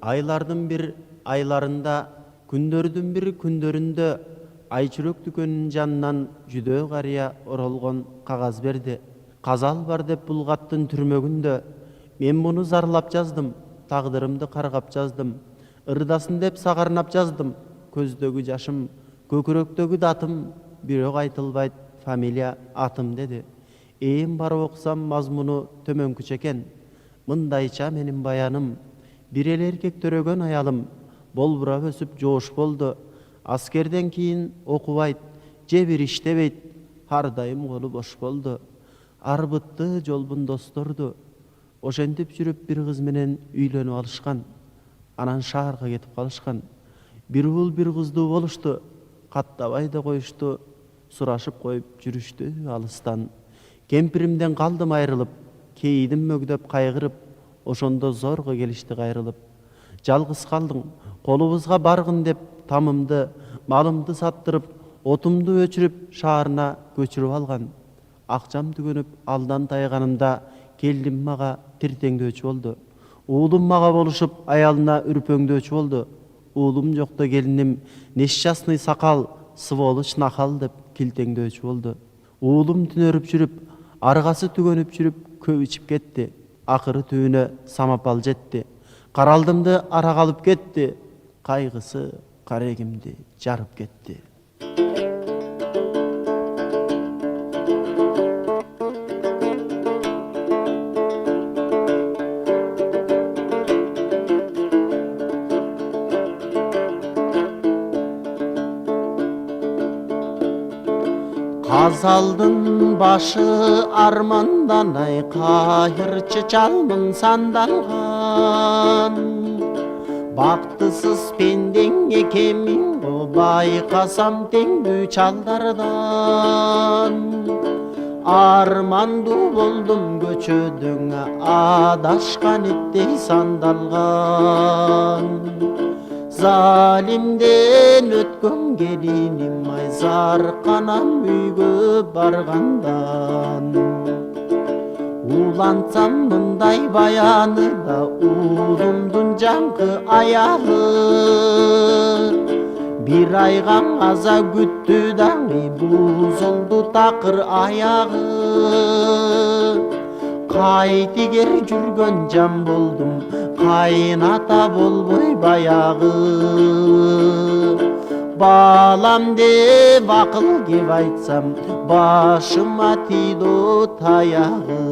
Айлардын bir айларында, күндөрдүн bir күндөрүндө Айчүрөк дүкөнүнүн жанынан жүдөө карыя оролгон кагаз берди. Казал бар деп булгаттын түрмөгүндө мен муну зарлап жаздым, тагдырымды каргап жаздым. Ырдасын деп сагарнап жаздым. Көздөгү жашым, көкүрөктөгү датым, бирок айтылбайт фамилия атым деди. Ээн барып окусам мазмуну төмөнкүчө экен. Мындайча менин баяным, бир эле эркек төрөгөн аялым, болбурап өсүп жоош болду. Аскерден кийин окубайт, же бир иштебейт, ар дайым колу бош болду. Арбытты жолбун досторду, ошентип жүрүп бир кыз менен үйлөнүп алышкан. Анан шаарга кетип калышкан. Бир уул бир кыздуу болушту, каттабай да коюшту, сурашып коюп жүрүштү алыстан. Кемпиримден калдым айрылып, кейидим мөгдөп кайгырып, ошондо зорго келишти кайрылып. Жалгыз калдың, колубузга баргын деп тамымды, малымды саттырып, отумду өчүрүп, шаарына көчүрүп алган. Акчам түгөнүп, алдан тайганымда келдим мага тиртеңдөөчү болду. Уулум мага болушуп, аялына үрпөңдөөчү болду. Уулум жокто келиним несчастный сакал, сволочь нахал деп килтеңдөөчү болду. Уулум түнөрүп жүрүп, аргасы түгөнүп жүрүп, көп ичип кетти. Акыры түбүнө самапал жетти. Каралдымды ара калып кетти. Кайгысы карегимди жарып кетти. Казалдын башы армандан ай, кайырчы чалмын сандалган. Бактысыз пендең экенмин го, байкасам теңдүү чалдардан. Армандуу болдум көчөдөң, адашкан иттей сандалган. Залимден өткөн келиним ай, зарканам үйгө баргандан. Улантсам мындай баяны да, уулумдун жаңкы аягы. Бир айга аза күттү даңы, бузулду такыр аягы. Кайтигер жүргөн жан болдум, кайната болбой баягы. Балам деп акыл кеп айтсам, башыма тийди таягы.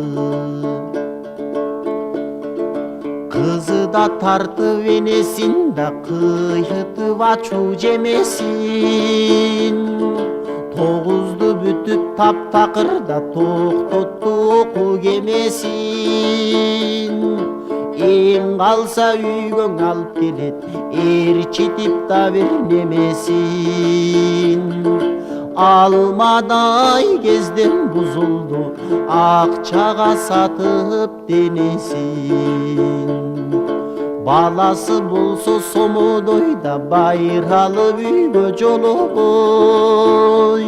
Кызы да тартып энесин да, кыйытып ачуу жемесин. Тогузду бүтүп таптакырда, токтотту оку кемесин. Эң калса үйгөң алып келет, ээрчитип да бир немесин. Алмадай кезден бузулду, акчага сатып денесин. Баласы болсо сомодой да, байралып үйгө жолобой.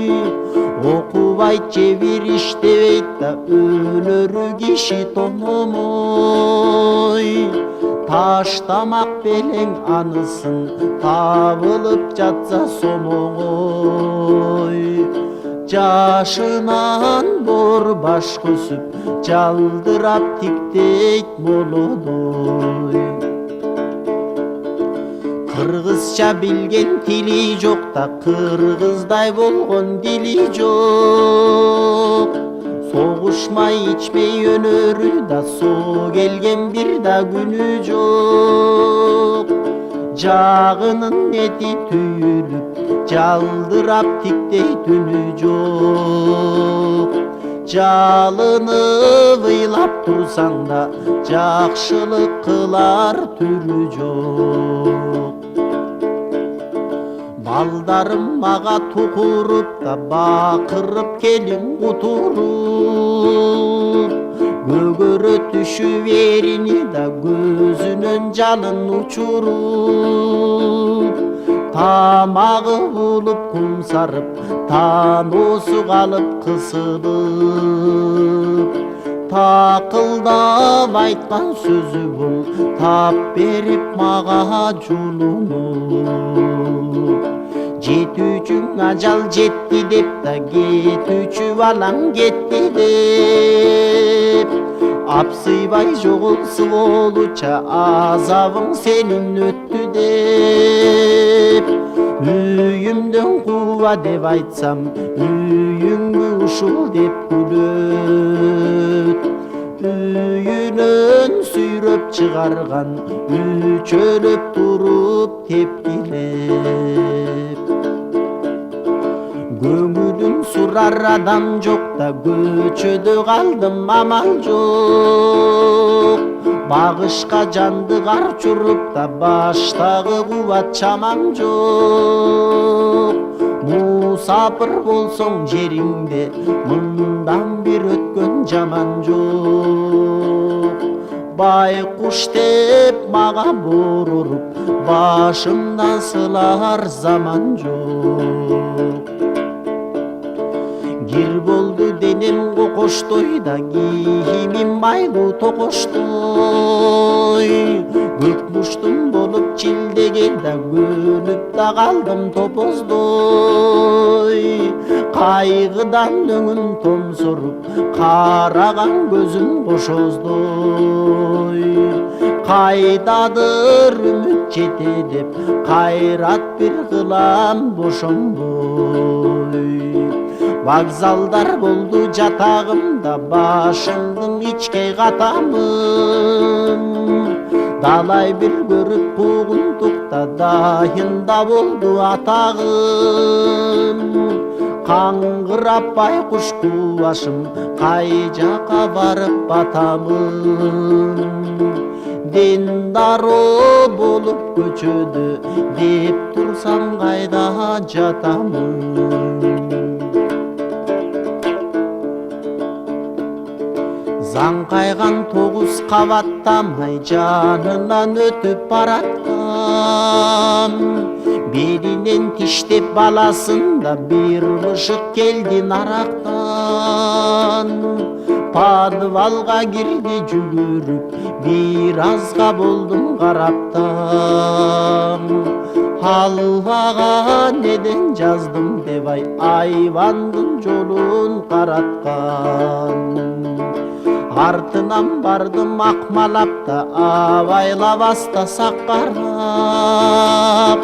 Окубайт же бир иштебейт да, өлөрү киши тономой. Таштамак белең анысын, табылып жатса сомоңой. Жашынан бор баш көсүп, жалдырап тиктейт молодой. Кыргызча билген тили жок да, кыргыздай болгон дили жок. Согушмай ичмей өнөрү да, соо келген бир да күнү жок. Жагынын эти түйүлүп, жалдырап тиктей түнү жок. Жалынып ыйлап турсаң да, жакшылык кылар түрү жок. Балдарым мага тукуруп да, бакырып келин кутуруп. Көгөрө түшүп эрини да, көзүнөн жалын учуруп. Тамагы булуп кумсарып, таноосу калып кысылып. Takıldап айтқан сөзі бұл, тап беріп маға жолуну. Жетүүчүң ажал жетти деп да кетүүчү балаң кетти деп, апсыйбай жоголсу болуча азабың сенин өттү деп. Үйүмдөн кууба деп айтсам, үйүңбү ушул деп күлөт. Үйүнөн сүйрөп чыгарган, үчөлөп туруп тепкилеп. Көңүлүм сурар адам жок да, көчөдө калдым амал жок. Багышка жанды кар чуруп да, баштагы кубат чамам жок. Мусапыр болсоң жериңде, мындан бир өткөн жаман жок. Байкуш деп мага боруруп, башымдан сылар заман жок. Кир болду денем кокоштой да, кийимим майлуу токоштой. Көк муштум болуп чилдеген да, көнүп да калдым топоздой. Кайгыдан өңүм томсоруп, караган көзүм кошоздой. Кайдадыр үмүт жете деп, кайрат бир кылам бошонбой. Вокзалдар болду жатагымда, башымдын ичкей катамын. Далай бир көрүп куугунтукта, дайында болду атагым. Каңгырап байкуш башым, кай жака барып батамын. Дендаро болуп көчөдө, деп турсам кайда жатамын. Заңкайган 9 кабаттамай жанынан өтүп бараткам. Беринен тиштеп баласында, бир мышык келди нарактан. Подвалга кирди жүгүрүп, бир азга болдум караптан. Аллага неден жаздым деп айбандын жолун караткан. Артынан бардым акмалап да, абайлабастасак карап.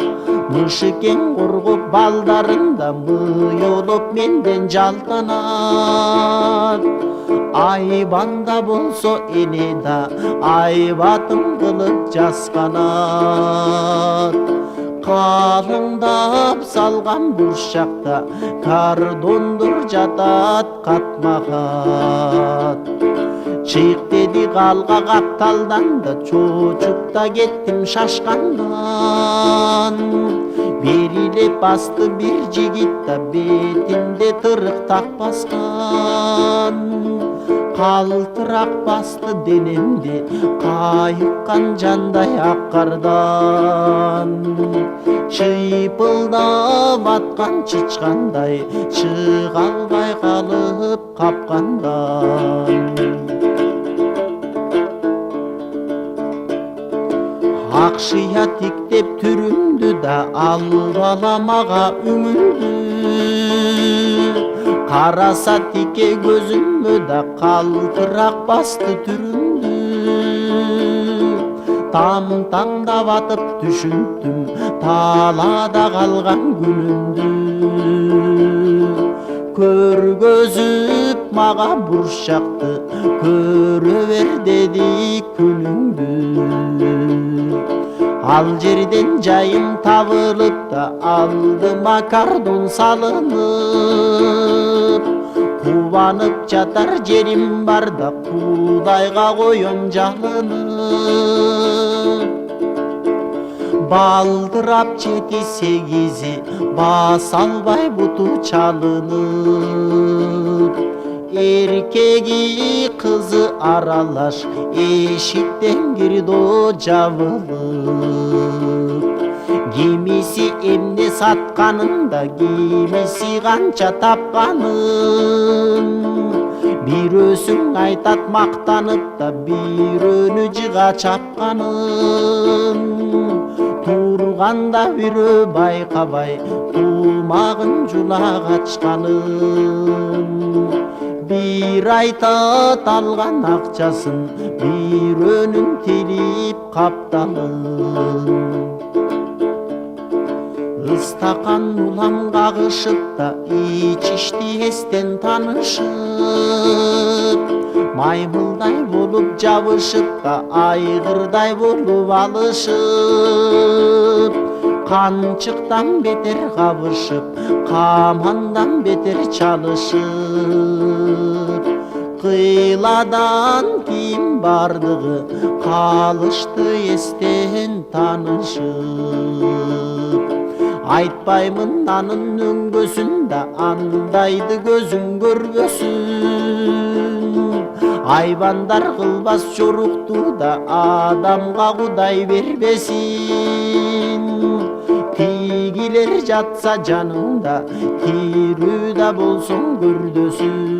Мышыкен коргоп балдарында, мыйолоп менден жалтанат. Айбанда болсо эне да, айбатым кылып жасканат. Калыңдап салган бурчакта, кардондур жатат катмагат. Чыйк деди калга капталдан да, чочуп да кеттим шашкандан. Бериле басты бир жигит да, бетинде тырык так баскан. Калтырак басты денемде, кайыккан жандай аккардан. Чыйпылдап аткан чычкандай, чыга албай калып капкандан. Акшыя тиктеп түрүмдү да, ал бала мага үңүлдү. Караса тике көзүмө да, калтырак басты түрүмдү. Там-таңдап атып түшүндүм, талаада калган күнүмдү. Көргөзүп мага бурчакты, көрө бер деди күнүңдү. Ал жерден жайым табылып да, алдыма кардон салынып. Кубанып жатар жерим бар да, Кудайга коем жалынып. Балдырап 7-8 баса албай буту чалынып. Эркеги кызы аралаш, эшиктен кирди жабылып. Кимиси эмне сатканын да, кимиси канча тапканын. Бирөөсүң айтат мактанып да бирөөнү жыга чапканын, турганда бирөө байкабай тумагын жула качканын. Бир айтат алган акчасын бирөөнүн тилип капталын. Ыстакан улам кагышып да ичишти эстен танышып, маймылдай болуп жабышып да айгырдай болуп алышып, канчыктан бетер кабышып, камандан бетер чалышып, кыйладан кийин бардыгы калышты эстен танышып. Айтпаймын анын өңгөсүн да андайды көзүң көрбөсүн. Айбандар кылбас жорукту да адамга Кудай бербесин. Тигилер жатса жаныңда, тирүү да болсоң көрдөсүн.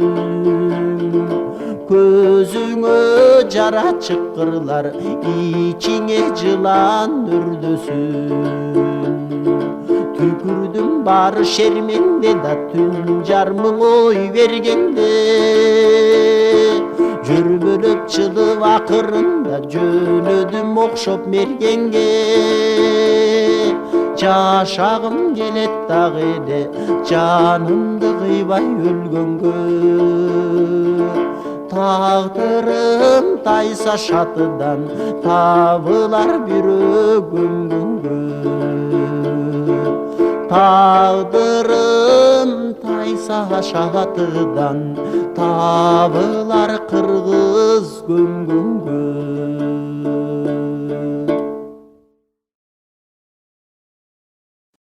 Көзүңө жара чыккырлар, ичиңе жылан өрдөсүн. Түкүрдүм бары шерменде да түн жармың ой бергенде, жүрбөлөп чылып акырында жөнөдүм окшоп мергенге. Жашагым келет дагы эле жанымды кыйбай өлгөнгө. Тагдырым тайса шатыдан табылар бирөө көмгөнгө. Тагдырым тайса шатыдан табылар кыргыз көмгөнгө.